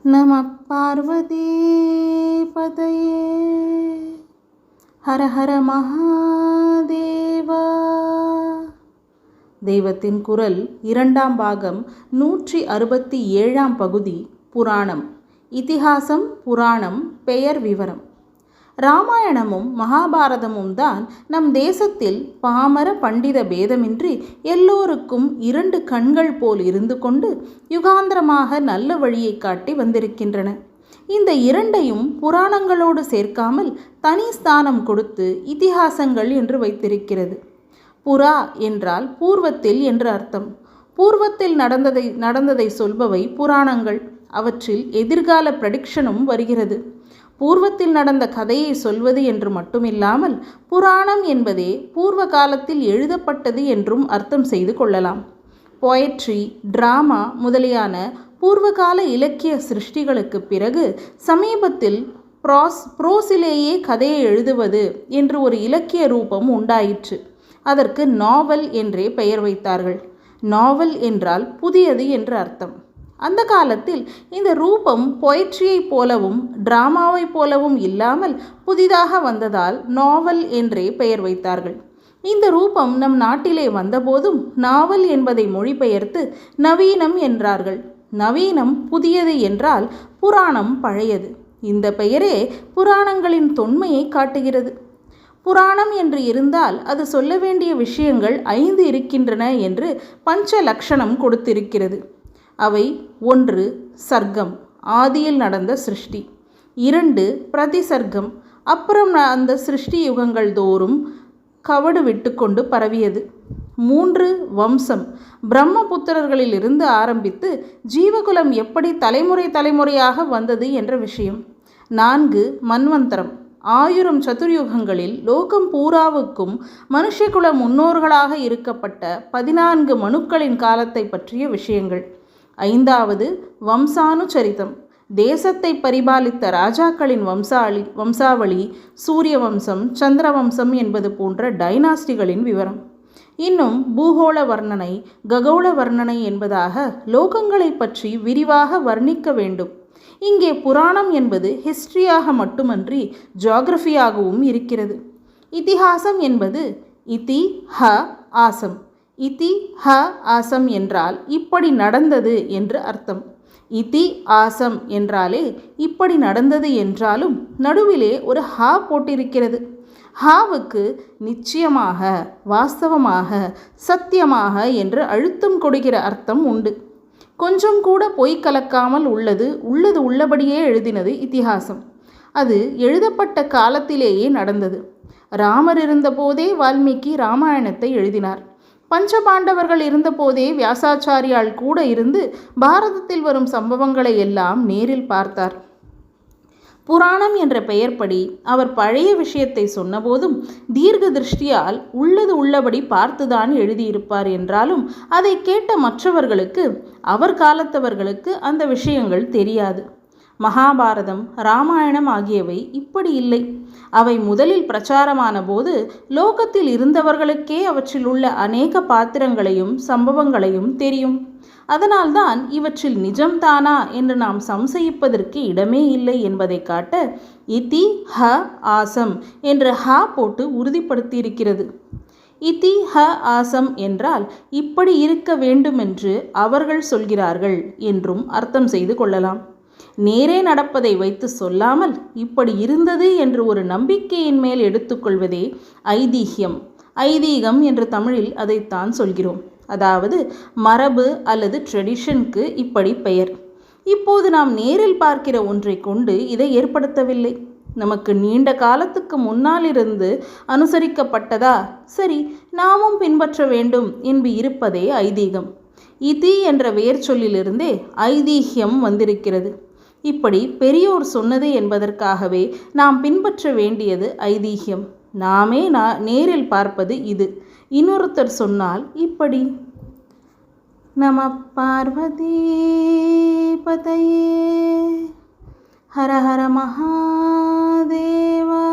நம பார்வதி பதையே ஹர ஹர மகாதேவா. தெய்வத்தின் குரல் 2ஆம் பாகம் 167ஆம் பகுதி. புராணம். இதிகாசம், புராணம், பெயர் விவரம். இராமாயணமும் மகாபாரதமும் தான் நம் தேசத்தில் பாமர பண்டித பேதமின்றி எல்லோருக்கும் 2 கண்கள் போல் இருந்து கொண்டு யுகாந்திரமாக நல்ல வழியை காட்டி வந்திருக்கின்றன. இந்த 2ஐயும் புராணங்களோடு சேர்க்காமல் தனி ஸ்தானம் கொடுத்து இதிகாசங்கள் என்று வைத்திருக்கிறது. புரா என்றால் பூர்வத்தில் என்று அர்த்தம். பூர்வத்தில் நடந்ததை சொல்பவை புராணங்கள். அவற்றில் எதிர்கால ப்ரெடிக்ஷனும் வருகிறது. பூர்வத்தில் நடந்த கதையை சொல்வது என்று மட்டுமில்லாமல் புராணம் என்பதே பூர்வ காலத்தில் எழுதப்பட்டது என்றும் அர்த்தம் செய்து கொள்ளலாம். போயட்ரி, டிராமா முதலியான பூர்வகால இலக்கிய சிருஷ்டிகளுக்கு பிறகு சமீபத்தில் ப்ரோஸிலேயே கதையை எழுதுவது என்று ஒரு இலக்கிய ரூபம் உண்டாயிற்று. அதற்கு நாவல் என்றே பெயர் வைத்தார்கள். நாவல் என்றால் புதியது என்று அர்த்தம். அந்த காலத்தில் இந்த ரூபம் போயட்ரியைப் போலவும் டிராமாவைப் போலவும் இல்லாமல் புதிதாக வந்ததால் நாவல் என்றே பெயர் வைத்தார்கள். இந்த ரூபம் நம் நாட்டிலே வந்தபோதும் நாவல் என்பதை மொழிபெயர்த்து நவீனம் என்றார்கள். நவீனம் புதியது என்றால் புராணம் பழையது. இந்த பெயரே புராணங்களின் தொன்மையை காட்டுகிறது. புராணம் என்று இருந்தால் அது சொல்ல வேண்டிய விஷயங்கள் 5 இருக்கின்றன என்று பஞ்ச லக்ஷணம் கொடுத்திருக்கிறது. அவை: 1 சர்க்கம், ஆதியில் நடந்த சிருஷ்டி. 2 பிரதிசர்க்கம், அப்புறம் அந்த சிருஷ்டி யுகங்கள் தோறும் கவடு விட்டு கொண்டு பரவியது. 3 வம்சம், பிரம்மபுத்திரர்களிலிருந்து ஆரம்பித்து ஜீவகுலம் எப்படி தலைமுறையாக வந்தது என்ற விஷயம். 4 மன்வந்தரம், 1000 சதுர்யுகங்களில் லோகம் பூராவுக்கும் மனுஷகுல முன்னோர்களாக இருக்கப்பட்ட 14 மனுக்களின் காலத்தை பற்றிய விஷயங்கள். 5வது வம்சானுச்சரிதம், தேசத்தை பரிபாலித்த ராஜாக்களின் வம்சாவளி, சூரிய வம்சம், சந்திர வம்சம் என்பது போன்ற டைனாஸ்டிகளின் விவரம். இன்னும் பூகோள வர்ணனை, ககோள வர்ணனை என்பதாக லோகங்களை பற்றி விரிவாக வர்ணிக்க வேண்டும். இங்கே புராணம் என்பது ஹிஸ்டரியாக மட்டுமன்றி ஜியாகிரஃபியாகவும் இருக்கிறது. இதிகாசம் என்பது இதி ஹ ஆசம். இதி ஹ ஆசம் என்றால் இப்படி நடந்தது என்று அர்த்தம். இதி ஆசம் என்றாலே இப்படி நடந்தது என்றாலும் நடுவிலே ஒரு ஹா போட்டிருக்கிறது. ஹாவுக்கு நிச்சயமாக, வாஸ்தவமாக, சத்தியமாக என்று அழுத்தம் கொடுக்கிற அர்த்தம் உண்டு. கொஞ்சம் கூட பொய் கலக்காமல் உள்ளது உள்ளபடியே எழுதினது இதிகாசம். அது எழுதப்பட்ட காலத்திலேயே நடந்தது. ராமர் இருந்தபோதே வால்மீகி இராமாயணத்தை எழுதினார். பஞ்சபாண்டவர்கள் இருந்தபோதே வியாசாச்சாரியால் கூட இருந்து பாரதத்தில் வரும் சம்பவங்களை எல்லாம் நேரில் பார்த்தார். புராணம் என்ற பெயர்படி அவர் பழைய விஷயத்தை சொன்னபோதும் தீர்க்க திருஷ்டியால் உள்ளபடி பார்த்துதான் எழுதியிருப்பார் என்றாலும் அதை கேட்ட மற்றவர்களுக்கு, அவர் காலத்தவர்களுக்கு அந்த விஷயங்கள் தெரியாது. மகாபாரதம், இராமாயணம் ஆகியவை இப்படி இல்லை. அவை முதலில் பிரச்சாரமான போது லோகத்தில் இருந்தவர்களுக்கே அவற்றில் உள்ள அநேக பாத்திரங்களையும் சம்பவங்களையும் தெரியும். அதனால்தான் இவற்றில் நிஜம்தானா என்று நாம் சம்சயிப்பதற்கு இடமே இல்லை என்பதை காட்ட இதி ஹ ஆசம் என்று ஹா போட்டு உறுதிப்படுத்தியிருக்கிறது. இதி ஹ ஆசம் என்றால் இப்படி இருக்க வேண்டுமென்று அவர்கள் சொல்கிறார்கள் என்றும் அர்த்தம் செய்து கொள்ளலாம். நேரே நடப்பதை வைத்து சொல்லாமல் இப்படி இருந்தது என்று ஒரு நம்பிக்கையின் மேல் எடுத்துக்கொள்வதே ஐதீகம். ஐதீகம் என்று தமிழில் அதைத்தான் சொல்கிறோம். அதாவது மரபு அல்லது ட்ரெடிஷனுக்கு இப்படி பெயர். இப்போது நாம் நேரில் பார்க்கிற ஒன்றை கொண்டு இதை ஏற்படுத்தவில்லை. நமக்கு நீண்ட காலத்துக்கு முன்னாலிருந்து அனுசரிக்கப்பட்டதா, சரி நாமும் பின்பற்ற வேண்டும் என்று இருப்பதே ஐதீகம். இதி என்ற வேர் சொல்லிலிருந்தே ஐதீகம் வந்திருக்கிறது. இப்படி பெரியோர் சொன்னது என்பதற்காகவே நாம் பின்பற்ற வேண்டியது ஐதீகம். நாமே நேரில் பார்ப்பது இது. இன்னொருத்தர் சொன்னால் இப்படி. நம பார்வதி பதையே ஹர ஹர மகாதேவா.